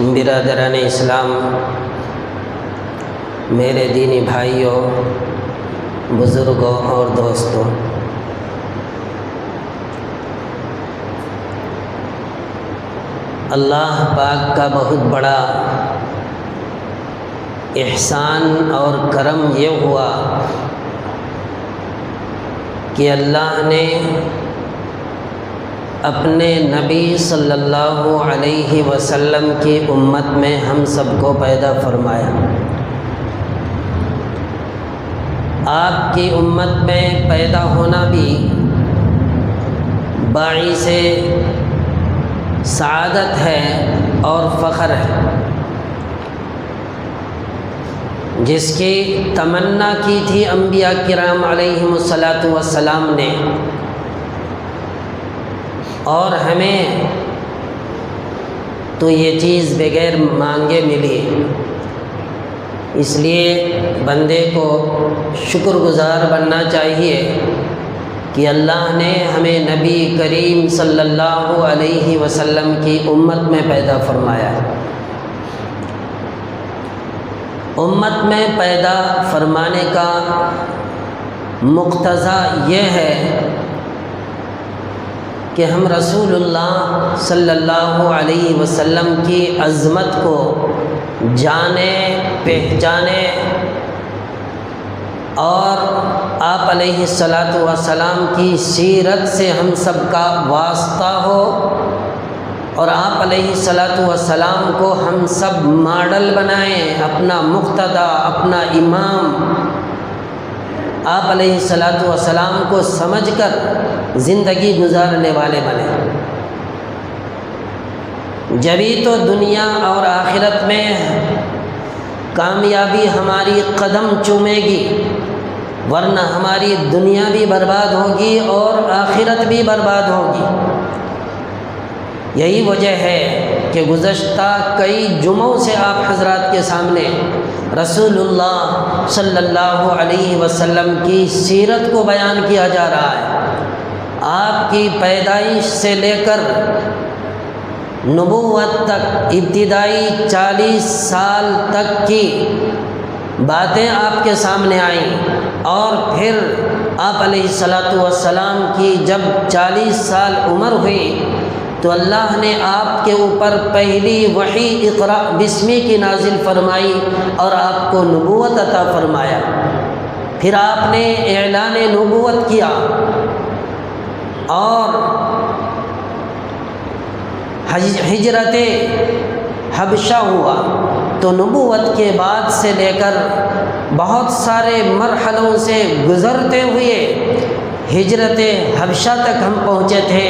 برادران اسلام، میرے دینی بھائیوں، بزرگوں اور دوستوں، اللہ پاک کا بہت بڑا احسان اور کرم یہ ہوا کہ اللہ نے اپنے نبی صلی اللہ علیہ وسلم کی امت میں ہم سب کو پیدا فرمایا۔ آپ کی امت میں پیدا ہونا بھی باعث سعادت ہے اور فخر ہے، جس کی تمنا کی تھی انبیاء کرام علیہم الصلاۃ والسلام نے، اور ہمیں تو یہ چیز بغیر مانگے ملی۔ اس لیے بندے کو شکر گزار بننا چاہیے کہ اللہ نے ہمیں نبی کریم صلی اللہ علیہ وسلم کی امت میں پیدا فرمایا۔ امت میں پیدا فرمانے کا مقتضی یہ ہے کہ ہم رسول اللہ صلی اللہ علیہ وسلم کی عظمت کو جانیں، پہچانیں، اور آپ علیہ الصلاۃ والسلام کی سیرت سے ہم سب کا واسطہ ہو، اور آپ علیہ الصلاۃ والسلام کو ہم سب ماڈل بنائیں، اپنا مقتدی، اپنا امام، آپ علیہ الصلاۃ والسلام کو سمجھ کر زندگی گزارنے والے بنے۔ جبھی تو دنیا اور آخرت میں کامیابی ہماری قدم چومے گی، ورنہ ہماری دنیا بھی برباد ہوگی اور آخرت بھی برباد ہوگی۔ یہی وجہ ہے کہ گزشتہ کئی جمعوں سے آپ حضرات کے سامنے رسول اللہ صلی اللہ علیہ وسلم کی سیرت کو بیان کیا جا رہا ہے۔ آپ کی پیدائش سے لے کر نبوت تک، ابتدائی 40 سال تک کی باتیں آپ کے سامنے آئیں، اور پھر آپ علیہ الصلاۃ والسلام کی جب 40 سال عمر ہوئی تو اللہ نے آپ کے اوپر پہلی وحی اقرأ بسمی کی نازل فرمائی اور آپ کو نبوت عطا فرمایا۔ پھر آپ نے اعلان نبوت کیا اور ہجرت حبشہ ہوا، تو نبوت کے بعد سے لے کر بہت سارے مرحلوں سے گزرتے ہوئے ہجرت حبشہ تک ہم پہنچے تھے۔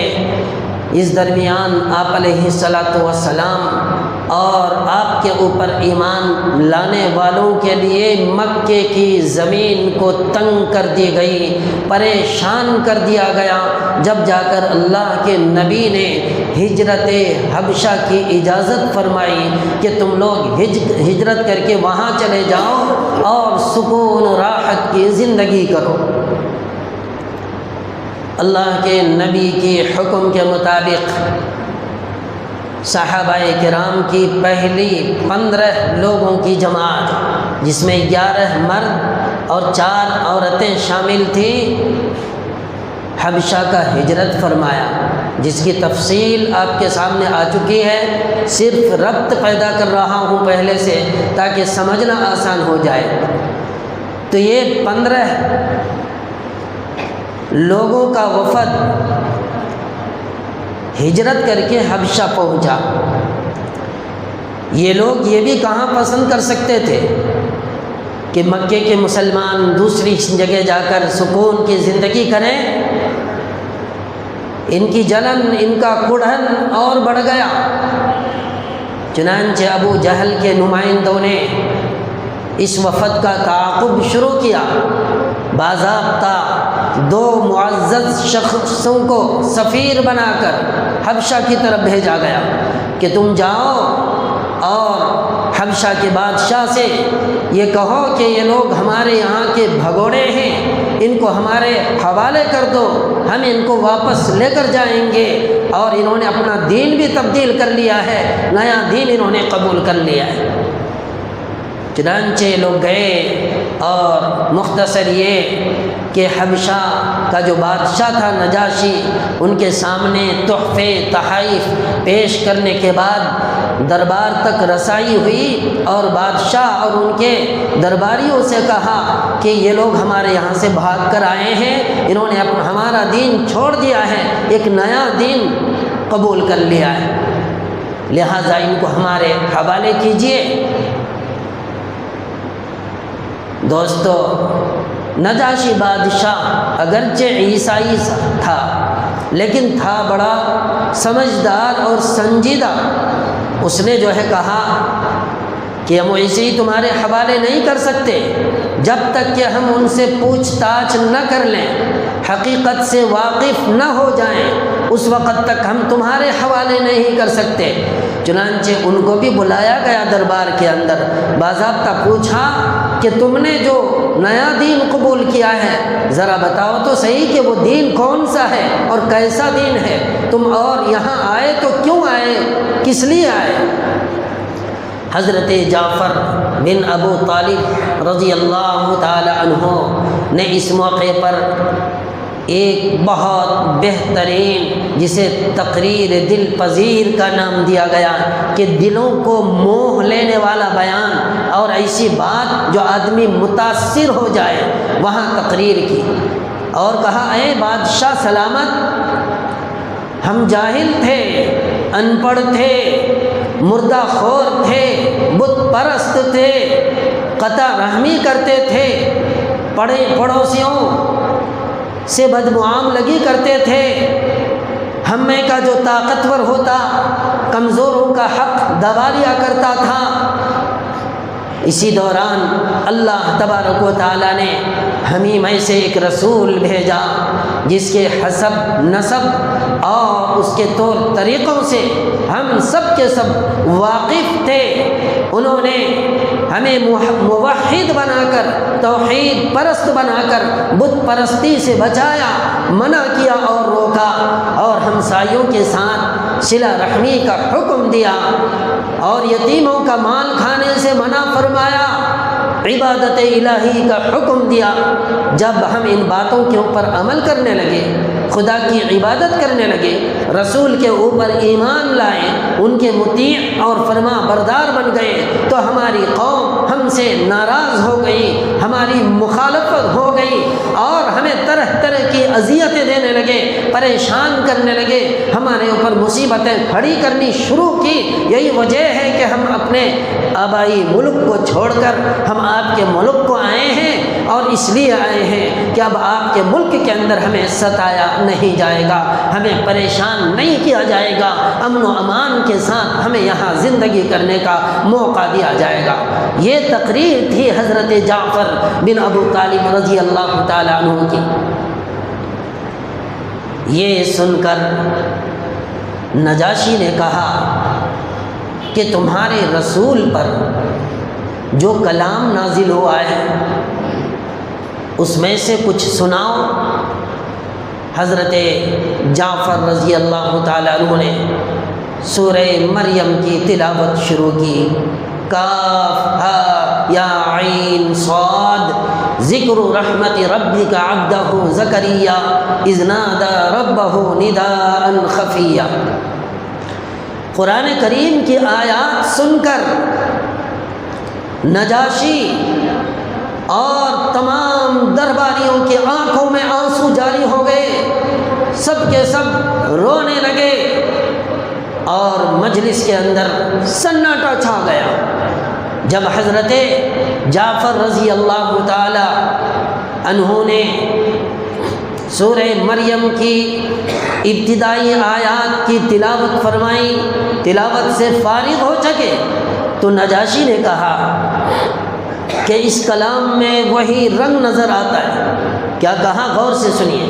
اس درمیان آپ علیہ الصلاۃ والسلام اور آپ کے اوپر ایمان لانے والوں کے لیے مکے کی زمین کو تنگ کر دی گئی، پریشان کر دیا گیا، جب جا کر اللہ کے نبی نے ہجرت حبشہ کی اجازت فرمائی کہ تم لوگ ہجرت کر کے وہاں چلے جاؤ اور سکون و راحت کی زندگی کرو۔ اللہ کے نبی کی حکم کے مطابق صحابہ کرام کی پہلی 15 لوگوں کی جماعت، جس میں 11 مرد اور 4 عورتیں شامل تھیں، حبشہ کا ہجرت فرمایا، جس کی تفصیل آپ کے سامنے آ چکی ہے۔ صرف ربط پیدا کر رہا ہوں پہلے سے تاکہ سمجھنا آسان ہو جائے۔ تو یہ 15 لوگوں کا وفد ہجرت کر کے حبشہ پہنچا۔ یہ لوگ یہ بھی کہاں پسند کر سکتے تھے کہ مکے کے مسلمان دوسری جگہ جا کر سکون کی زندگی کریں؟ ان کی جلن، ان کا کڑھن اور بڑھ گیا۔ چنانچہ ابو جہل کے نمائندوں نے اس وفد کا تعاقب شروع کیا۔ باضابطہ 2 معزز شخصوں کو سفیر بنا کر حبشہ کی طرف بھیجا گیا کہ تم جاؤ اور حبشہ کے بادشاہ سے یہ کہو کہ یہ لوگ ہمارے یہاں کے بھگوڑے ہیں، ان کو ہمارے حوالے کر دو، ہم ان کو واپس لے کر جائیں گے۔ اور انہوں نے اپنا دین بھی تبدیل کر لیا ہے، نیا دین انہوں نے قبول کر لیا ہے۔ چنانچہ لوگ گئے اور مختصر یہ کہ حبشہ کا جو بادشاہ تھا نجاشی، ان کے سامنے تحفے تحائف پیش کرنے کے بعد دربار تک رسائی ہوئی، اور بادشاہ اور ان کے درباریوں سے کہا کہ یہ لوگ ہمارے یہاں سے بھاگ کر آئے ہیں، انہوں نے ہمارا دین چھوڑ دیا ہے، ایک نیا دین قبول کر لیا ہے، لہٰذا ان کو ہمارے حوالے کیجیے۔ دوستو، نجاشی بادشاہ اگرچہ عیسائی تھا لیکن تھا بڑا سمجھدار اور سنجیدہ۔ اس نے جو ہے کہا کہ ہم ایسے ہی تمہارے حوالے نہیں کر سکتے جب تک کہ ہم ان سے پوچھ تاچھ نہ کر لیں، حقیقت سے واقف نہ ہو جائیں، اس وقت تک ہم تمہارے حوالے نہیں کر سکتے۔ چنانچہ ان کو بھی بلایا گیا دربار کے اندر، باضابطہ پوچھا کہ تم نے جو نیا دین قبول کیا ہے ذرا بتاؤ تو صحیح کہ وہ دین کون سا ہے اور کیسا دین ہے، تم اور یہاں آئے تو کیوں آئے، کس لیے آئے؟ حضرت جعفر بن ابو طالب رضی اللہ تعالی عنہ نے اس موقع پر ایک بہت بہترین، جسے تقریر دل پذیر کا نام دیا گیا، کہ دلوں کو موہ لینے والا بیان اور ایسی بات جو آدمی متاثر ہو جائے، وہاں تقریر کی اور کہا اے بادشاہ سلامت، ہم جاہل تھے، ان پڑھ تھے، مردہ خور تھے، بت پرست تھے، قطع رحمی کرتے تھے، پڑوسیوں سے بدمعاملگی کرتے تھے، ہم میں کا جو طاقتور ہوتا کمزوروں کا حق دبا لیا کرتا تھا۔ اسی دوران اللہ تبارک و تعالیٰ نے ہمیں میں سے ایک رسول بھیجا جس کے حسب نسب اور اس کے طور طریقوں سے ہم سب کے سب واقف تھے۔ انہوں نے ہمیں موحد بنا کر، توحید پرست بنا کر بت پرستی سے بچایا، منع کیا اور روکا، اور ہمسایوں کے ساتھ صلہ رحمی کا حکم دیا، اور یتیموں کا مال کھانے سے منع فرمایا، عبادت الہی کا حکم دیا۔ جب ہم ان باتوں کے اوپر عمل کرنے لگے، خدا کی عبادت کرنے لگے، رسول کے اوپر ایمان لائے، ان کے مطیع اور فرما بردار بن گئے، تو ہماری قوم ہم سے ناراض ہو گئی، ہماری مخالفت ہو گئی، اور ہمیں طرح طرح کی اذیتیں دینے لگے، پریشان کرنے لگے، ہمارے اوپر مصیبتیں کھڑی کرنی شروع کی۔ یہی وجہ ہے کہ ہم اپنے آبائی ملک کو چھوڑ کر ہم آپ کے ملک کو آئے ہیں، اور اس لیے آئے ہیں کہ اب آپ کے ملک کے اندر ہمیں ستایا نہیں جائے گا، ہمیں پریشان نہیں کیا جائے گا، امن و امان کے ساتھ ہمیں یہاں زندگی کرنے کا موقع دیا جائے گا۔ یہ تقریر تھی حضرت جعفر بن ابو طالب رضی اللہ تعالیٰ عنہ کی۔ یہ سن کر نجاشی نے کہا کہ تمہارے رسول پر جو کلام نازل ہوا ہے اس میں سے کچھ سناؤ۔ حضرت جعفر رضی اللہ تعالیٰ عنہ نے سورہ مریم کی تلاوت شروع کی۔ کاف ہا یا عین صاد ذکر رحمت ربک عبدہ زکریا اذ نادى ربہ نداء خفیا۔ قرآن کریم کی آیات سن کر نجاشی اور تمام درباریوں کی آنکھوں میں آنسو جاری ہو گئے، سب کے سب رونے لگے، اور مجلس کے اندر سناٹا چھا گیا۔ جب حضرت جعفر رضی اللہ تعالی عنہ نے سورہ مریم کی ابتدائی آیات کی تلاوت فرمائی، تلاوت سے فارغ ہو چکے، تو نجاشی نے کہا کہ اس کلام میں وہی رنگ نظر آتا ہے۔ کیا کہا؟ غور سے سنیے۔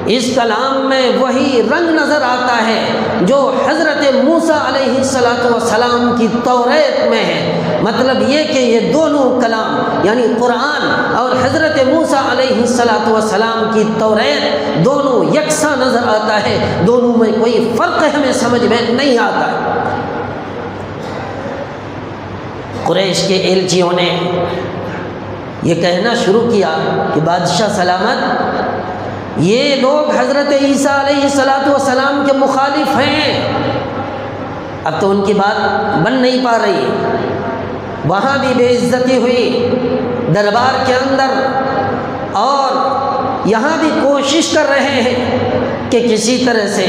اس کلام میں وہی رنگ نظر آتا ہے جو حضرت موسیٰ علیہ السلام کی توریت میں ہے۔ مطلب یہ کہ یہ دونوں کلام یعنی قرآن اور حضرت موسیٰ علیہ السلام کی توریت دونوں یکساں نظر آتا ہے، دونوں میں کوئی فرق ہمیں سمجھ میں نہیں آتا ہے۔ قریش کے ایلچیوں نے یہ کہنا شروع کیا کہ بادشاہ سلامت، یہ لوگ حضرت عیسیٰ علیہ السلام کے مخالف ہیں، اب تو ان کی بات بن نہیں پا رہی، وہاں بھی بے عزتی ہوئی دربار کے اندر، اور یہاں بھی کوشش کر رہے ہیں کہ کسی طرح سے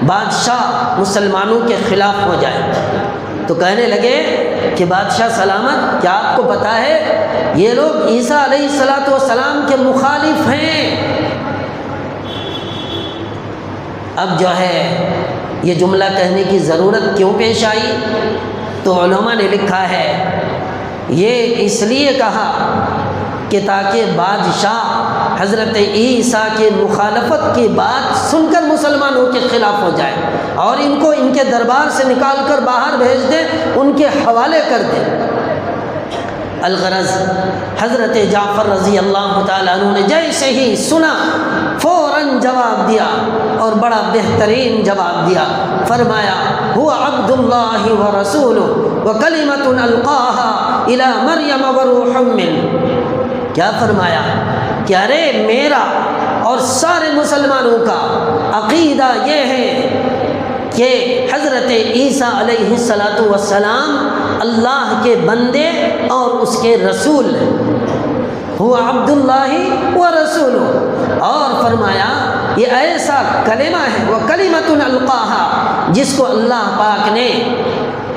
بادشاہ مسلمانوں کے خلاف ہو جائے۔ تو کہنے لگے کہ بادشاہ سلامت، کیا آپ کو پتہ ہے یہ لوگ عیسیٰ علیہ السلام کے مخالف ہیں؟ اب جو ہے یہ جملہ کہنے کی ضرورت کیوں پیش آئی؟ تو علماء نے لکھا ہے یہ اس لیے کہا کہ تاکہ بادشاہ حضرت عیسیٰ کی مخالفت کی بات سن کر مسلمانوں کے خلاف ہو جائے اور ان کو ان کے دربار سے نکال کر باہر بھیج دے، ان کے حوالے کر دے۔ الغرض حضرت جعفر رضی اللہ تعالیٰ عنہ نے جیسے ہی سنا فوراً جواب دیا، اور بڑا بہترین جواب دیا۔ فرمایا هو عبد اللہ ورسولہ وکلمۃ القاها الی مریم وروح منہ۔ کیا فرمایا کہ ارے میرا اور سارے مسلمانوں کا عقیدہ یہ ہے کہ حضرت عیسیٰ علیہ السلام اللہ کے بندے اور اس کے رسول ہیں، هو عبد اللہ ورسولہ، اور فرمایا یہ ایسا کلمہ ہے وکلمۃ القاها جس کو اللہ پاک نے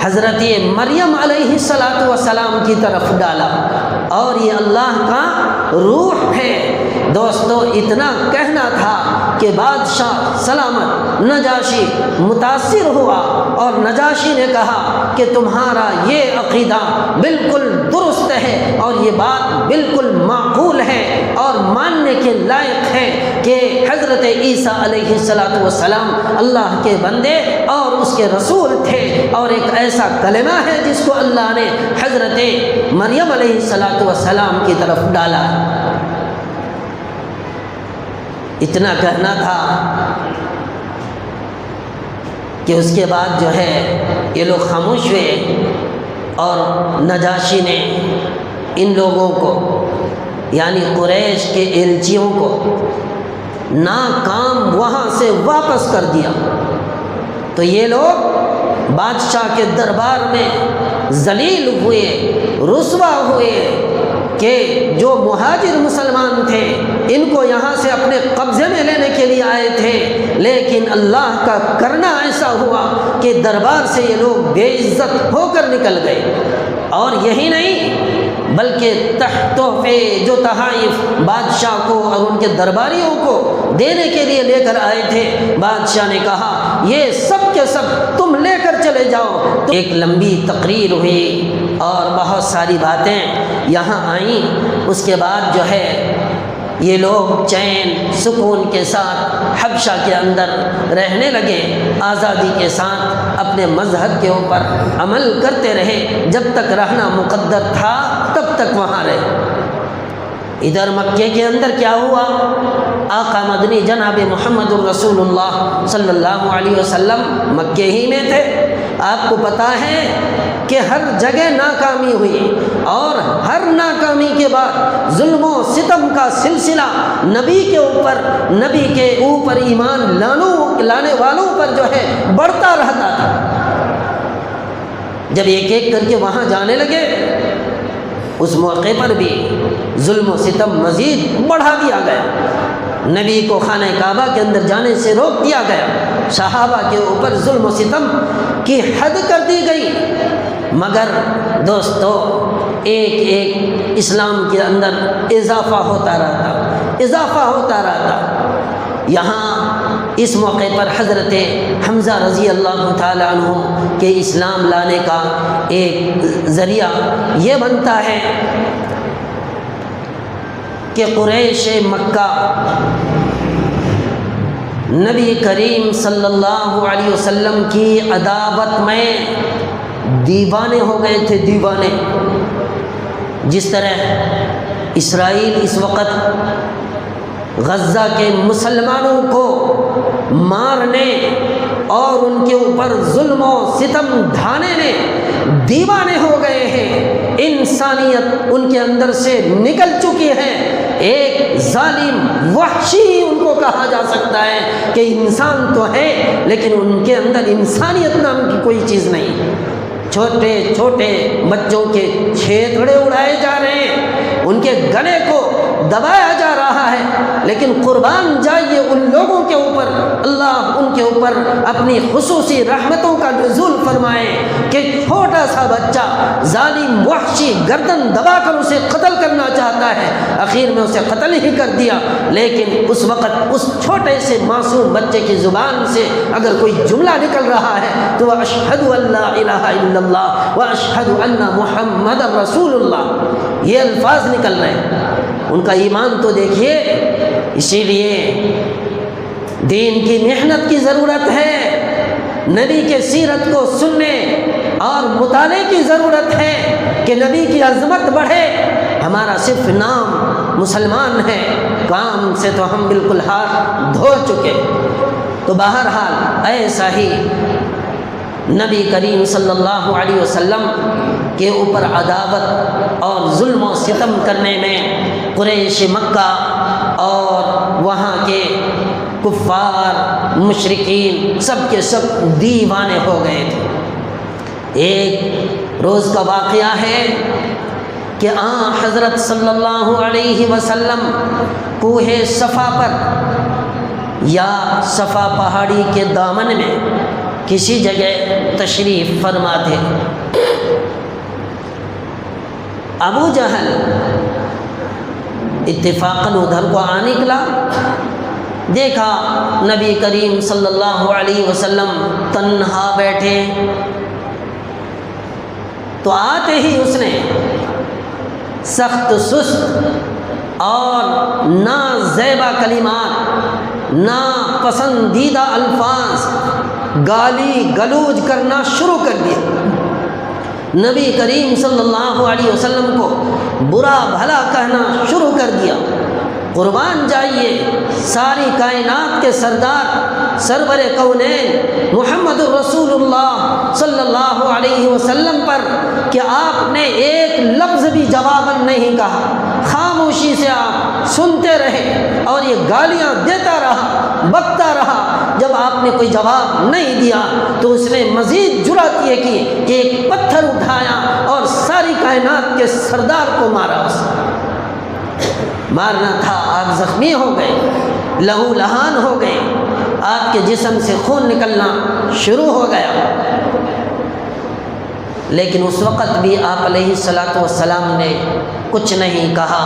حضرت مریم علیہ السلام کی طرف ڈالا، اور یہ اللہ کا روح ہے۔ دوستو اتنا کہنا تھا کہ بادشاہ سلامت نجاشی متاثر ہوا، اور نجاشی نے کہا کہ تمہارا یہ عقیدہ بالکل درست ہے اور یہ بات بالکل معقول ہے اور ماننے کے لائق ہے کہ حضرت عیسیٰ علیہ السلام اللہ کے بندے اور اس کے رسول تھے، اور ایک ایسا کلمہ ہے جس کو اللہ نے حضرت مریم علیہ السلام کی طرف ڈالا۔ اتنا کہنا تھا کہ اس کے بعد جو ہے یہ لوگ خاموش ہوئے، اور نجاشی نے ان لوگوں کو یعنی قریش کے ایلچیوں کو ناکام وہاں سے واپس کر دیا۔ تو یہ لوگ بادشاہ کے دربار میں ذلیل ہوئے، رسوا ہوئے کہ جو مہاجر مسلمان تھے ان کو یہاں سے اپنے قبضے میں لینے کے لیے آئے تھے، لیکن اللہ کا کرنا ایسا ہوا کہ دربار سے یہ لوگ بے عزت ہو کر نکل گئے۔ اور یہی نہیں بلکہ تحفے جو تحائف بادشاہ کو اور ان کے درباریوں کو دینے کے لیے لے کر آئے تھے، بادشاہ نے کہا یہ سب کے سب تم لے کر چلے جاؤ۔ ایک لمبی تقریر ہوئی اور بہت ساری باتیں یہاں آئیں۔ اس کے بعد جو ہے یہ لوگ چین سکون کے ساتھ حبشہ کے اندر رہنے لگے، آزادی کے ساتھ اپنے مذہب کے اوپر عمل کرتے رہے، جب تک رہنا مقدر تھا تب تک وہاں رہے۔ ادھر مکے کے اندر کیا ہوا؟ آقا مدنی جناب محمد الرسول اللہ صلی اللہ علیہ وسلم مکے ہی میں تھے۔ آپ کو پتہ ہے کہ ہر جگہ ناکامی ہوئی، اور ہر ناکامی کے بعد ظلم و ستم کا سلسلہ نبی کے اوپر ایمان لانے والوں پر جو ہے بڑھتا رہتا تھا۔ جب ایک ایک کر کے وہاں جانے لگے، اس موقع پر بھی ظلم و ستم مزید بڑھا دیا گیا، نبی کو خانہ کعبہ کے اندر جانے سے روک دیا گیا، صحابہ کے اوپر ظلم و ستم کی حد کر دی گئی۔ مگر دوستو ایک ایک اسلام کے اندر اضافہ ہوتا رہتا۔ یہاں اس موقع پر حضرت حمزہ رضی اللہ تعالیٰ عنہ کے اسلام لانے کا ایک ذریعہ یہ بنتا ہے کہ قریش مکہ نبی کریم صلی اللہ علیہ وسلم کی عداوت میں دیوانے ہو گئے تھے، دیوانے۔ جس طرح اسرائیل اس وقت غزہ کے مسلمانوں کو مارنے اور ان کے اوپر ظلم و ستم ڈھانے میں دیوانے ہو گئے ہیں، انسانیت ان کے اندر سے نکل چکی ہے۔ ایک ظالم وحشی ان کو کہا جا سکتا ہے کہ انسان تو ہے لیکن ان کے اندر انسانیت نام کی کوئی چیز نہیں۔ چھوٹے چھوٹے بچوں کے چھیتڑے اڑائے جا رہے ہیں، ان کے گلے کو دبایا جا رہا ہے، لیکن قربان جائیے ان لوگوں کے اوپر، اللہ ان کے اوپر اپنی خصوصی رحمتوں کا نزول فرمائے کہ چھوٹا سا بچہ ظالم وحشی گردن دبا کر اسے قتل کرنا چاہتا ہے، اخیر میں اسے قتل ہی کر دیا، لیکن اس وقت اس چھوٹے سے معصوم بچے کی زبان سے اگر کوئی جملہ نکل رہا ہے تو اشہد ان لا الہ الا اللہ واشہد ان محمد رسول اللہ، یہ الفاظ نکل رہے ہیں۔ ان کا ایمان تو دیکھیے۔ اسی لیے دین کی محنت کی ضرورت ہے، نبی کے سیرت کو سننے اور مطالعے کی ضرورت ہے کہ نبی کی عظمت بڑھے۔ ہمارا صرف نام مسلمان ہے، کام سے تو ہم بالکل ہاتھ دھو چکے۔ تو بہرحال ایسا ہی نبی کریم صلی اللہ علیہ وسلم کے اوپر عداوت اور ظلم و ستم کرنے میں قریش مکہ اور وہاں کے کفار مشرکین سب کے سب دیوانے ہو گئے تھے۔ ایک روز کا واقعہ ہے کہ حضرت صلی اللہ علیہ وسلم کوہ صفا پر یا صفا پہاڑی کے دامن میں کسی جگہ تشریف فرما تھے۔ ابو جہل اتفاقاً ادھر کو آ نکلا، دیکھا نبی کریم صلی اللہ علیہ وسلم تنہا بیٹھے، تو آتے ہی اس نے سخت سست اور نازیبا کلمات، ناپسندیدہ الفاظ، گالی گلوج کرنا شروع کر دیا۔ نبی کریم صلی اللہ علیہ وسلم کو برا بھلا کہنا شروع کر دیا۔ قربان جائیے ساری کائنات کے سردار سرور کونین محمد الرسول اللہ صلی اللہ علیہ وسلم پر کہ آپ نے ایک لفظ بھی جواباً نہیں کہا، خاموشی سے آپ سنتے رہے اور یہ گالیاں دیتا رہا، بکتا رہا۔ جب آپ نے کوئی جواب نہیں دیا تو اس نے مزید جرأت یہ کی کہ ایک پتھر اٹھایا اور ساری کائنات کے سردار کو مارا۔ اس مارنا تھا، آپ زخمی ہو گئے، لہو لہان ہو گئے، آپ کے جسم سے خون نکلنا شروع ہو گیا۔ لیکن اس وقت بھی آپ علیہ الصلاۃ والسلام نے کچھ نہیں کہا،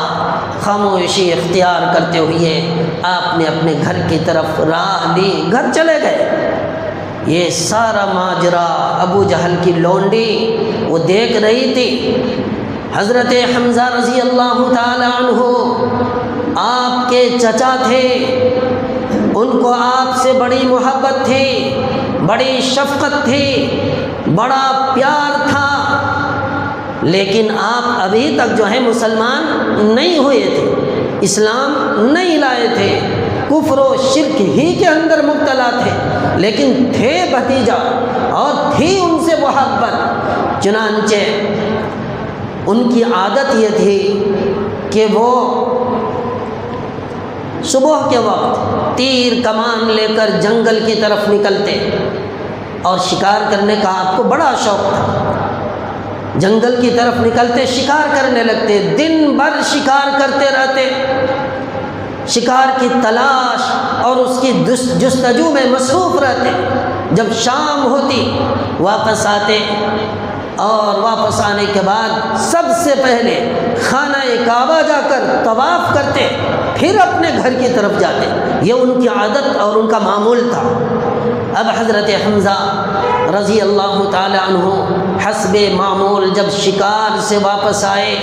خاموشی اختیار کرتے ہوئے آپ نے اپنے گھر کی طرف راہ لی، گھر چلے گئے۔ یہ سارا ماجرا ابو جہل کی لونڈی وہ دیکھ رہی تھی۔ حضرت حمزہ رضی اللہ تعالی عنہ آپ کے چچا تھے، ان کو آپ سے بڑی محبت تھی، بڑی شفقت تھی، بڑا پیار تھا، لیکن آپ ابھی تک جو ہے مسلمان نہیں ہوئے تھے، اسلام نہیں لائے تھے، کفر و شرک ہی کے اندر مبتلا تھے، لیکن تھے بھتیجا اور تھی ان سے محبت۔ چنانچہ ان کی عادت یہ تھی کہ وہ صبح کے وقت تیر کمان لے کر جنگل کی طرف نکلتے اور شکار کرنے کا آپ کو بڑا شوق تھا۔ جنگل کی طرف نکلتے، شکار کرنے لگتے، دن بھر شکار کرتے رہتے، شکار کی تلاش اور اس کی جستجو میں مصروف رہتے۔ جب شام ہوتی واپس آتے اور واپس آنے کے بعد سب سے پہلے خانہ کعبہ جا کر طواف کرتے، پھر اپنے گھر کی طرف جاتے۔ یہ ان کی عادت اور ان کا معمول تھا۔ اب حضرت حمزہ رضی اللہ تعالی عنہ حسب معمول جب شکار سے واپس آئے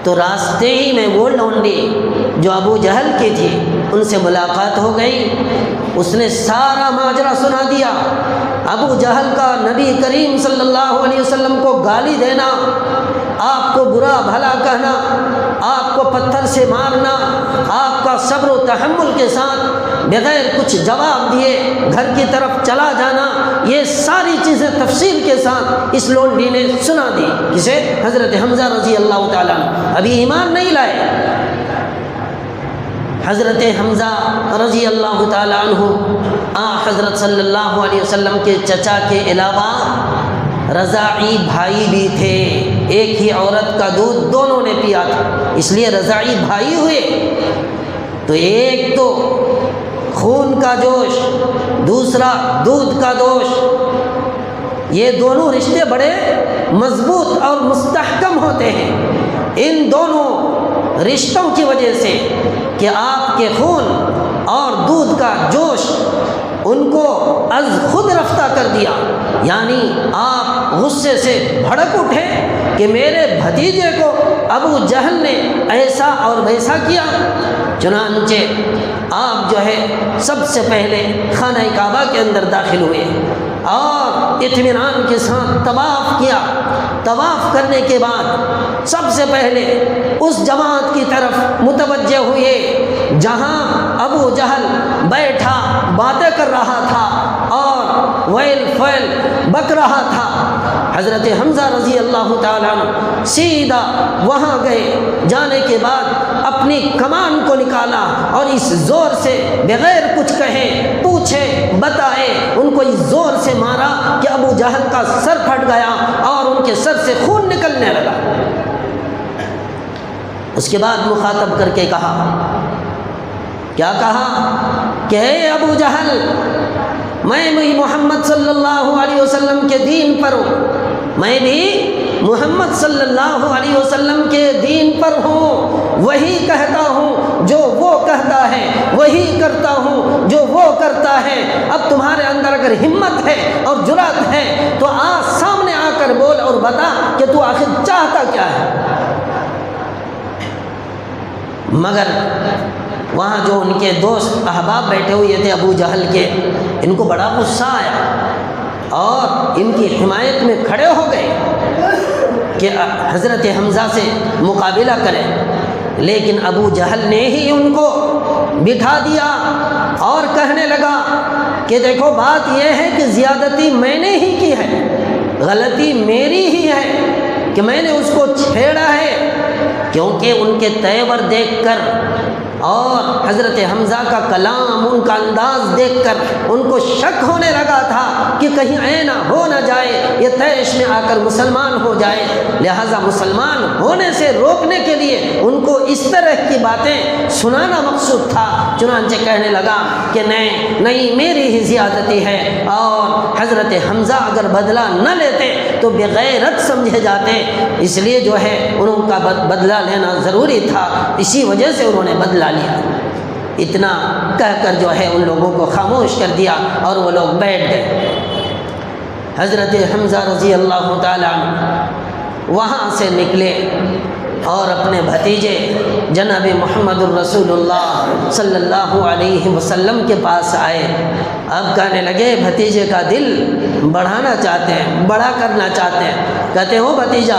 تو راستے ہی میں وہ لونڈی جو ابو جہل کی تھی ان سے ملاقات ہو گئی، اس نے سارا ماجرا سنا دیا۔ ابو جہل کا نبی کریم صلی اللہ علیہ وسلم کو گالی دینا، آپ کو برا بھلا کہنا، آپ کو پتھر سے مارنا، آپ کا صبر و تحمل کے ساتھ بغیر کچھ جواب دیے گھر کی طرف چلا جانا، یہ ساری چیزیں تفصیل کے ساتھ اس لونڈی نے سنا دی۔ کسے؟ حضرت حمزہ رضی اللہ تعالیٰ عنہ۔ ابھی ایمان نہیں لائے۔ حضرت حمزہ رضی اللہ تعالیٰ عنہ حضرت صلی اللہ علیہ وسلم کے چچا کے علاوہ رضاعی بھائی بھی تھے، ایک ہی عورت کا دودھ دونوں نے پیا تھا، اس لیے رضاعی بھائی ہوئے۔ تو ایک تو خون کا جوش، دوسرا دودھ کا دوش، یہ دونوں رشتے بڑے مضبوط اور مستحکم ہوتے ہیں۔ ان دونوں رشتوں کی وجہ سے کہ آپ کے خون اور دودھ کا جوش ان کو از خود رفتہ کر دیا، یعنی آپ غصے سے بھڑک اٹھے کہ میرے بھتیجے کو ابو جہل نے ایسا اور ویسا کیا۔ چنانچہ آپ جو ہے سب سے پہلے خانہ کعبہ کے اندر داخل ہوئے اور اطمینان کے ساتھ طواف کیا۔ طواف کرنے کے بعد سب سے پہلے اس جماعت کی طرف متوجہ ہوئے جہاں ابو جہل بیٹھا باتیں کر رہا تھا اور ویل فیل بک رہا تھا۔ حضرت حمزہ رضی اللہ تعالیٰ عنہ سیدھا وہاں گئے، جانے کے بعد اپنی کمان کو نکالا اور اس زور سے بغیر کچھ کہے پوچھے بتائے ان کو اس زور سے مارا کہ ابو جہل کا سر پھٹ گیا اور ان کے سر سے خون نکلنے لگا۔ اس کے بعد مخاطب کر کے کہا، کیا کہا کہ اے ابو جہل، میں بھی محمد صلی اللہ علیہ وسلم کے دین پر ہوں، میں بھی محمد صلی اللہ علیہ وسلم کے دین پر ہوں، وہی کہتا ہوں جو وہ کہتا ہے، وہی کرتا ہوں جو وہ کرتا ہے۔ اب تمہارے اندر اگر ہمت ہے اور جرأت ہے تو سامنے آ کر بول اور بتا کہ تو آخر چاہتا کیا ہے۔ مگر وہاں جو ان کے دوست احباب بیٹھے ہوئے تھے ابو جہل کے، ان کو بڑا غصہ آیا اور ان کی حمایت میں کھڑے ہو گئے کہ حضرت حمزہ سے مقابلہ کریں، لیکن ابو جہل نے ہی ان کو بٹھا دیا اور کہنے لگا کہ دیکھو بات یہ ہے کہ زیادتی میں نے ہی کی ہے، غلطی میری ہی ہے کہ میں نے اس کو چھیڑا ہے، کیونکہ ان کے تیور دیکھ کر اور حضرت حمزہ کا کلام، ان کا انداز دیکھ کر ان کو شک ہونے لگا تھا کہ کہیں اینا ہو نہ جائے یہ طیش میں آ کر مسلمان ہو جائے، لہٰذا مسلمان ہونے سے روکنے کے لیے ان کو اس طرح کی باتیں سنانا مقصود تھا۔ چنانچہ کہنے لگا کہ نہیں میری ہی زیادتی ہے، اور حضرت حمزہ اگر بدلہ نہ لیتے تو بغیرت سمجھے جاتے، اس لیے جو ہے انہوں کا بدلہ لینا ضروری تھا، اسی وجہ سے انہوں نے بدلہ لیا۔ اتنا کہہ کر جو ہے ان لوگوں کو خاموش کر دیا اور وہ لوگ بیٹھ گئے۔ حضرت حمزہ رضی اللہ تعالیٰ عنہ وہاں سے نکلے اور اپنے بھتیجے جناب محمد الرسول اللہ صلی اللہ علیہ وسلم کے پاس آئے۔ اب کہنے لگے، بھتیجے کا دل بڑھانا چاہتے ہیں، بڑا کرنا چاہتے ہیں، کہتے ہو بھتیجا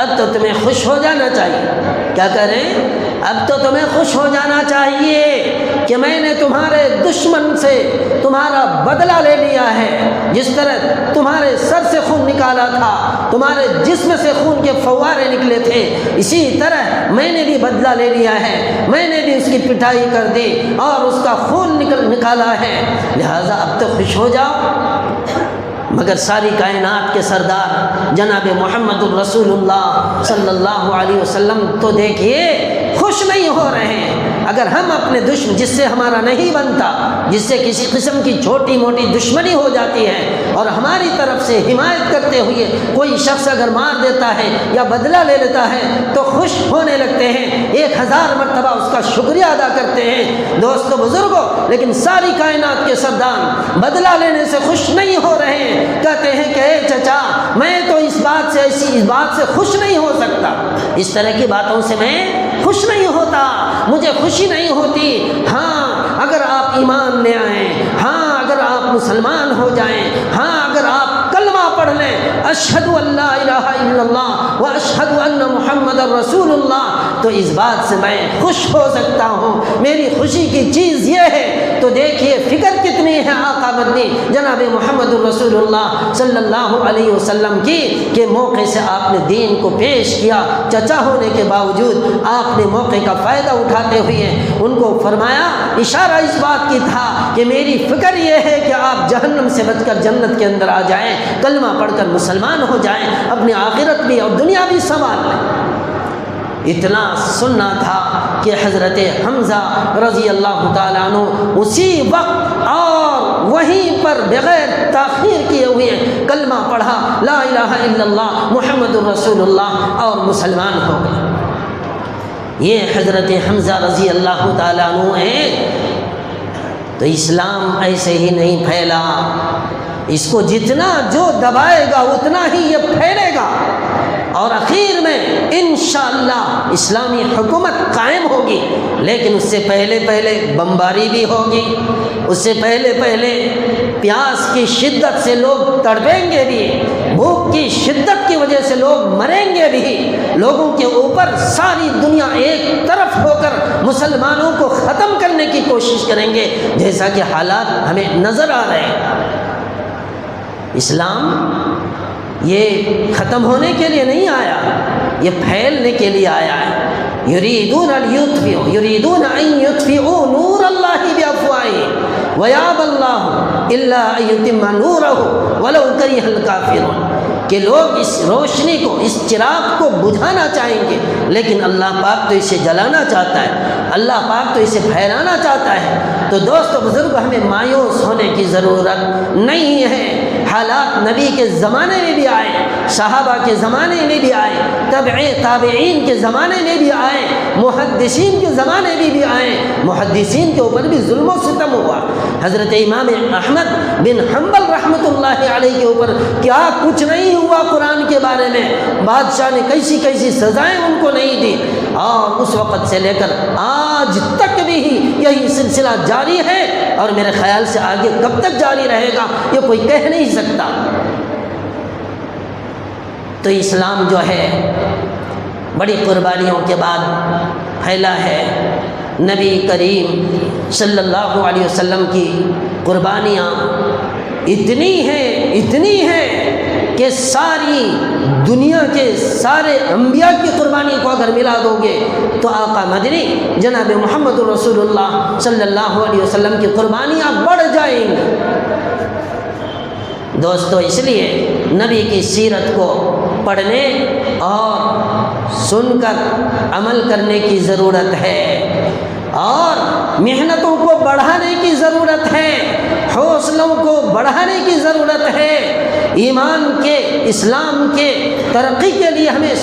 اب تو تمہیں خوش ہو جانا چاہیے۔ کیا کریں؟ اب تو تمہیں خوش ہو جانا چاہیے کہ میں نے تمہارے دشمن سے تمہارا بدلہ لے لیا ہے، جس طرح تمہارے سر سے خون نکالا تھا، تمہارے جسم سے خون کے فوارے نکلے تھے، اسی طرح میں نے بھی بدلہ لے لیا ہے، میں نے بھی اس کی پٹائی کر دی اور اس کا خون نکالا ہے، لہٰذا اب تو خوش ہو جاؤ۔ مگر ساری کائنات کے سردار جناب محمد الرسول اللہ صلی اللہ علیہ وسلم تو دیکھیے خوش نہیں ہو رہے ہیں۔ اگر ہم اپنے دشمن جس سے ہمارا نہیں بنتا، جس سے کسی قسم کی چھوٹی موٹی دشمنی ہو جاتی ہے اور ہماری طرف سے حمایت کرتے ہوئے کوئی شخص اگر مار دیتا ہے یا بدلہ لے لیتا ہے تو خوش ہونے لگتے ہیں، 1000 مرتبہ اس کا شکریہ ادا کرتے ہیں۔ دوستو بزرگوں، لیکن ساری کائنات کے سردار بدلہ لینے سے خوش نہیں ہو رہے ہیں، کہتے ہیں کہ اے چچا میں تو اس بات سے خوش نہیں ہو سکتا، اس طرح کی باتوں سے میں خوش نہیں ہوتا، مجھے خوشی نہیں ہوتی۔ ہاں اگر آپ ایمان لے آئیں، ہاں اگر آپ مسلمان ہو جائیں، ہاں اگر آپ کلمہ پڑھ لیں، اشہد ان لا الہ الا اللہ و اشہد ان محمد رسول اللہ، تو اس بات سے میں خوش ہو سکتا ہوں۔ میری خوشی کی چیز یہ ہے۔ تو دیکھیے فکر کتنی ہے آقا مدنی جناب محمد الرسول اللہ صلی اللہ علیہ وسلم کی، کہ موقع سے آپ نے دین کو پیش کیا، چچا ہونے کے باوجود آپ نے موقع کا فائدہ اٹھاتے ہوئے ان کو فرمایا، اشارہ اس بات کی تھا کہ میری فکر یہ ہے کہ آپ جہنم سے بچ کر جنت کے اندر آ جائیں، کلمہ پڑھ کر مسلمان ہو جائیں، اپنی آخرت بھی اور دنیا بھی سنبھال لیں۔ اتنا سننا تھا کہ حضرت حمزہ رضی اللہ تعالیٰ عنہ اسی وقت اور وہیں پر بغیر تاخیر کیے ہوئے کلمہ پڑھا، لا الہ الا اللہ محمد الرسول اللہ، اور مسلمان ہو گئے۔ یہ حضرت حمزہ رضی اللہ تعالیٰ عنہ ہیں۔ تو اسلام ایسے ہی نہیں پھیلا، اس کو جتنا جو دبائے گا اتنا ہی یہ پھیلے گا، اور اخیر میں انشاءاللہ اسلامی حکومت قائم ہوگی۔ لیکن اس سے پہلے بمباری بھی ہوگی، اس سے پہلے پیاس کی شدت سے لوگ تڑپیں گے بھی، بھوک کی شدت کی وجہ سے لوگ مریں گے بھی، لوگوں کے اوپر ساری دنیا ایک طرف ہو کر مسلمانوں کو ختم کرنے کی کوشش کریں گے، جیسا کہ حالات ہمیں نظر آ رہے ہیں۔ اسلام یہ ختم ہونے کے لیے نہیں آیا، یہ پھیلنے کے لیے آیا ہے۔ یریدون یریدون ان یطفئوا نور اللہ بافواہہم ویابی اللہ الا ان یتم نورہ ولو کرہ الکافرون، کہ لوگ اس روشنی کو، اس چراغ کو بجھانا چاہیں گے، لیکن اللہ پاک تو اسے جلانا چاہتا ہے، اللہ پاک تو اسے پھیلانا چاہتا ہے۔ تو دوستو بزرگ، ہمیں مایوس ہونے کی ضرورت نہیں ہے۔ حالات نبی کے زمانے میں بھی آئے، صحابہ کے زمانے میں بھی آئے، تابعین کے زمانے میں بھی آئے، محدثین کے زمانے میں بھی آئے۔ محدثین کے اوپر بھی ظلم و ستم ہوا۔ حضرت امام احمد بن حنبل رحمۃ اللہ علیہ کے اوپر کیا کچھ نہیں ہوا قرآن کے بارے میں، بادشاہ نے کیسی کیسی سزائیں ان کو نہیں دی، اور اس وقت سے لے کر آج تک بھی یہی سلسلہ جاری ہے، اور میرے خیال سے آگے کب تک جاری رہے گا یہ کوئی کہہ نہیں سکتا۔ تو اسلام جو ہے بڑی قربانیوں کے بعد پھیلا ہے۔ نبی کریم صلی اللہ علیہ وسلم کی قربانیاں اتنی ہیں کہ ساری دنیا کے سارے انبیاء کی قربانی کو اگر ملا دو گے تو آقا مدنی جناب محمد رسول اللہ صلی اللہ علیہ وسلم کی قربانیاں بڑھ جائیں گی۔ دوستو، اس لیے نبی کی سیرت کو پڑھنے اور سن کر عمل کرنے کی ضرورت ہے، اور محنتوں کو بڑھانے کی ضرورت ہے، حوصلوں کو بڑھانے کی ضرورت ہے۔ ایمان کے، اسلام کے ترقی کے لیے ہمیں